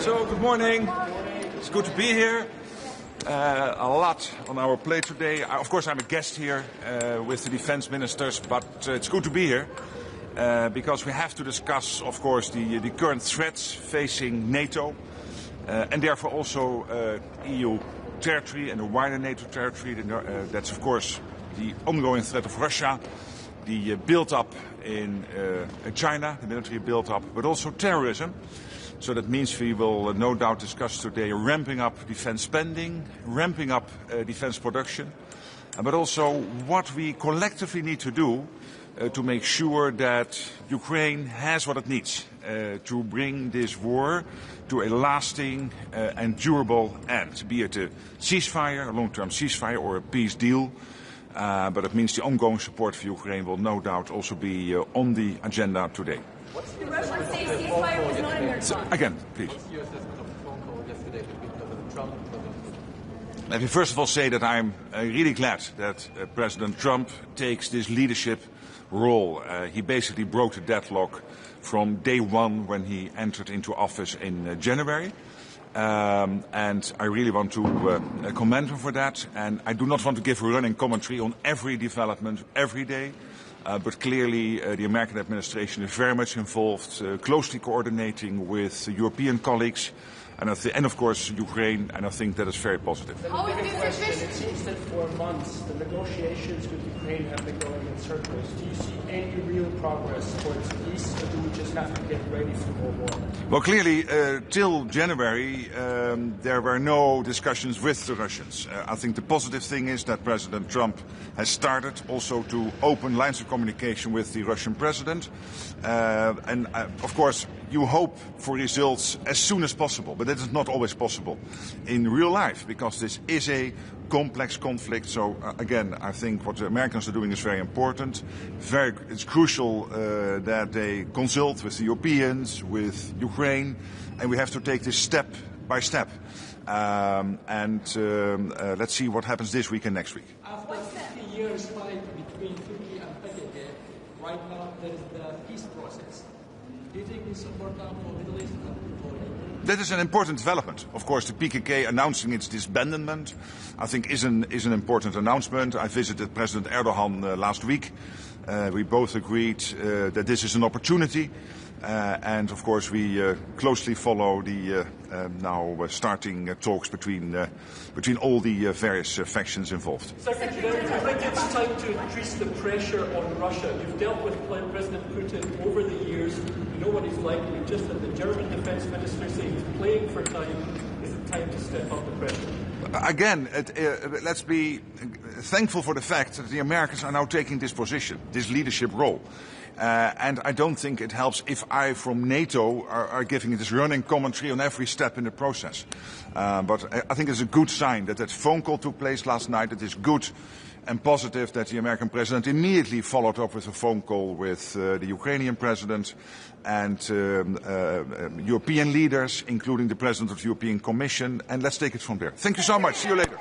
So, good morning. It's good to be here. A lot on our plate today. Of course, I'm a guest here with the defense ministers, but it's good to be here because we have to discuss, of course, the current threats facing NATO and therefore also EU territory and the wider NATO territory. That's, of course, the ongoing threat of Russia, the build-up in China, the military build-up, but also terrorism. So that means we will no doubt discuss today ramping up defense spending, ramping up defense production, but also what we collectively need to do to make sure that Ukraine has what it needs to bring this war to a lasting and durable end, be it a ceasefire, a long-term ceasefire or a peace deal. But it means the ongoing support for Ukraine will no doubt also be on the agenda today. The Russians say ceasefire was not in their talks. Again, please. What's your assessment of the phone call yesterday between President Trump and President Putin? Let me first of all say that I'm really glad that President Trump takes this leadership role. He basically broke the deadlock from day one when he entered into office in January. And I really want to commend him for that. And I do not want to give a running commentary on every development every day. But clearly the American administration is very much involved, closely coordinating with European colleagues and of course Ukraine, and I think that is very positive. How is this efficient? It seems that for months the negotiations with Ukraine have been going in circles. Do you see any real progress towards peace, or do we just have to get ready for more war? Well, clearly, till January, there were no discussions with the Russians. I think the positive thing is that President Trump has started also to open lines of communication with the Russian president. And of course, you hope for results as soon as possible, but that is not always possible in real life because this is a complex conflict. So again, I think what the Americans are doing is very important. It's crucial that they consult with the Europeans, with Ukraine, and we have to take this step by step. Let's see what happens this week and next week. After 50 years fight between Turkey and PKK, right now there is the peace process. Do you think it's important for Middle East and for Europe? That is an important development. Of course, the PKK announcing its disbandment, I think, is an important announcement. I visited President Erdogan last week. We both agreed that this is an opportunity. And of course, we closely follow the now starting talks between all the various factions involved. Secretary, I think it's time to increase the pressure on Russia. You've dealt with President Putin over the years. You know what he's like. We just had the German defense minister say he's playing for time. Is it time to step up the pressure? Again, let's be thankful for the fact that the Americans are now taking this position, this leadership role. And I don't think it helps if I, from NATO, are giving this running commentary on every step in the process. But I think it's a good sign that that phone call took place last night. It is good and positive that the American president immediately followed up with a phone call with the Ukrainian president and European leaders, including the president of the European Commission. And let's take it from there. Thank you so much. See you later.